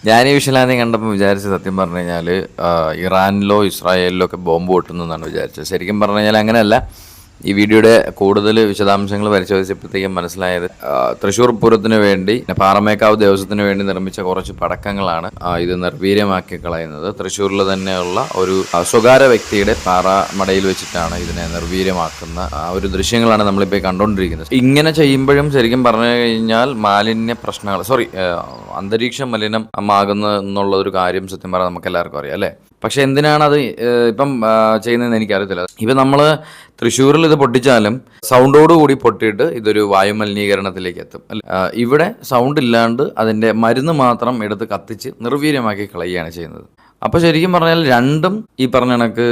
ഞാൻ ഈ വിഷയം കണ്ടപ്പോൾ വിചാരിച്ചത് സത്യം പറഞ്ഞു കഴിഞ്ഞാൽ ഇറാനിലോ ഇസ്രായേലിലോ ഒക്കെ ബോംബ് പൊട്ടുന്നതാണ് വിചാരിച്ചത്. ശരിക്കും പറഞ്ഞു കഴിഞ്ഞാൽ അങ്ങനെയല്ല. ഈ വീഡിയോയുടെ കൂടുതൽ വിശദാംശങ്ങൾ പരിശോധിച്ചപ്പോഴത്തേക്കും മനസ്സിലായത് തൃശ്ശൂർ പൂരത്തിന് വേണ്ടി പാറമേക്കാവ് ദേവസ്വത്തിന് വേണ്ടി നിർമ്മിച്ച കുറച്ച് പടക്കങ്ങളാണ് ഇത് നിർവീര്യമാക്കി കളയുന്നത്. തൃശ്ശൂരിൽ തന്നെയുള്ള ഒരു സ്വകാര്യ വ്യക്തിയുടെ പാറമടയിൽ വെച്ചിട്ടാണ് ഇതിനെ നിർവീര്യമാക്കുന്ന ഒരു ദൃശ്യങ്ങളാണ് നമ്മളിപ്പോൾ കണ്ടുകൊണ്ടിരിക്കുന്നത്. ഇങ്ങനെ ചെയ്യുമ്പോഴും ശരിക്കും പറഞ്ഞു കഴിഞ്ഞാൽ മാലിന്യ പ്രശ്നങ്ങൾ അന്തരീക്ഷം മലിനമാകുന്നു എന്നുള്ള ഒരു കാര്യം സത്യം പറയാൻ നമുക്ക് എല്ലാവർക്കും അറിയാം അല്ലേ. പക്ഷെ എന്തിനാണ് അത് ഇപ്പം ചെയ്യുന്നതെന്ന് എനിക്കറിയത്തില്ല. ഇപ്പം നമ്മൾ തൃശ്ശൂരിൽ ഇത് പൊട്ടിച്ചാലും സൗണ്ടോടുകൂടി പൊട്ടിയിട്ട് ഇതൊരു വായുമലിനീകരണത്തിലേക്ക് എത്തും അല്ലേ. ഇവിടെ സൗണ്ട് ഇല്ലാണ്ട് അതിൻ്റെ മരുന്ന് മാത്രം എടുത്ത് കത്തിച്ച് നിർവീര്യമാക്കി കളയുകയാണ് ചെയ്യുന്നത്. അപ്പോൾ ശരിക്കും പറഞ്ഞാൽ രണ്ടും ഈ പറഞ്ഞ കണക്ക്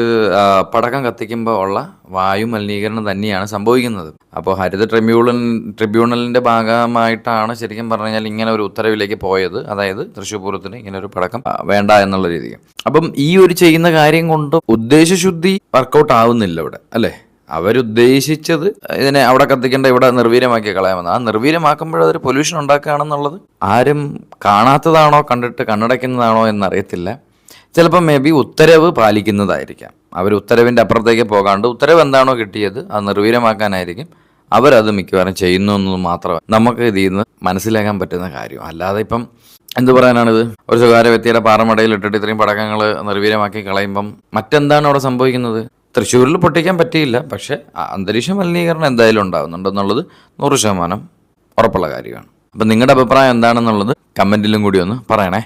പടക്കം കത്തിക്കുമ്പോൾ ഉള്ള വായു മലിനീകരണം തന്നെയാണ് സംഭവിക്കുന്നത്. അപ്പോൾ ഹരിത ട്രിബ്യൂണലിൻ്റെ ഭാഗമായിട്ടാണ് ശരിക്കും പറഞ്ഞു കഴിഞ്ഞാൽ ഇങ്ങനെ ഒരു ഉത്തരവിലേക്ക് പോയത്. അതായത് തൃശ്ശൂർ പൂരത്തിന് ഇങ്ങനെ ഒരു പടക്കം വേണ്ട എന്നുള്ള രീതിക്ക്. അപ്പം ഈ ഒരു ചെയ്യുന്ന കാര്യം കൊണ്ട് ഉദ്ദേശശുദ്ധി വർക്കൗട്ട് ആവുന്നില്ല ഇവിടെ അല്ലേ. അവരുദ്ദേശിച്ചത് ഇതിനെ അവിടെ കത്തിക്കേണ്ട ഇവിടെ നിർവീര്യമാക്കി കളയാമെന്ന്. ആ നിർവീര്യമാക്കുമ്പോഴതൊരു പൊല്യൂഷൻ ഉണ്ടാക്കുകയാണെന്നുള്ളത് ആരും കാണാത്തതാണോ കണ്ടിട്ട് കണ്ണടയ്ക്കുന്നതാണോ എന്നറിയത്തില്ല. ചിലപ്പോൾ മേ ബി ഉത്തരവ് പാലിക്കുന്നതായിരിക്കാം. അവർ ഉത്തരവിൻ്റെ അപ്പുറത്തേക്ക് പോകാണ്ട് ഉത്തരവ് എന്താണോ കിട്ടിയത് അത് നിർവീര്യമാക്കാനായിരിക്കും അവരത് മിക്കവാറും ചെയ്യുന്നു എന്നത് മാത്രമേ നമുക്ക് ഇതിൽ നിന്ന് മനസ്സിലാക്കാൻ പറ്റുന്ന കാര്യം. അല്ലാതെ ഇപ്പം എന്ത് പറയാനാണിത്. ഒരു സ്വകാര്യ വ്യക്തിയുടെ പാറമടയിൽ ഇട്ടിട്ട് ഇത്രയും പടക്കങ്ങൾ നിർവീര്യമാക്കി കളയുമ്പം മറ്റെന്താണ് അവിടെ സംഭവിക്കുന്നത്? തൃശ്ശൂരിൽ പൊട്ടിക്കാൻ പറ്റിയില്ല, പക്ഷേ അന്തരീക്ഷ മലിനീകരണം എന്തായാലും ഉണ്ടാകുന്നുണ്ടെന്നുള്ളത് 100% ഉറപ്പുള്ള കാര്യമാണ്. അപ്പം നിങ്ങളുടെ അഭിപ്രായം എന്താണെന്നുള്ളത് കമൻറ്റിലും കൂടി ഒന്ന് പറയണേ.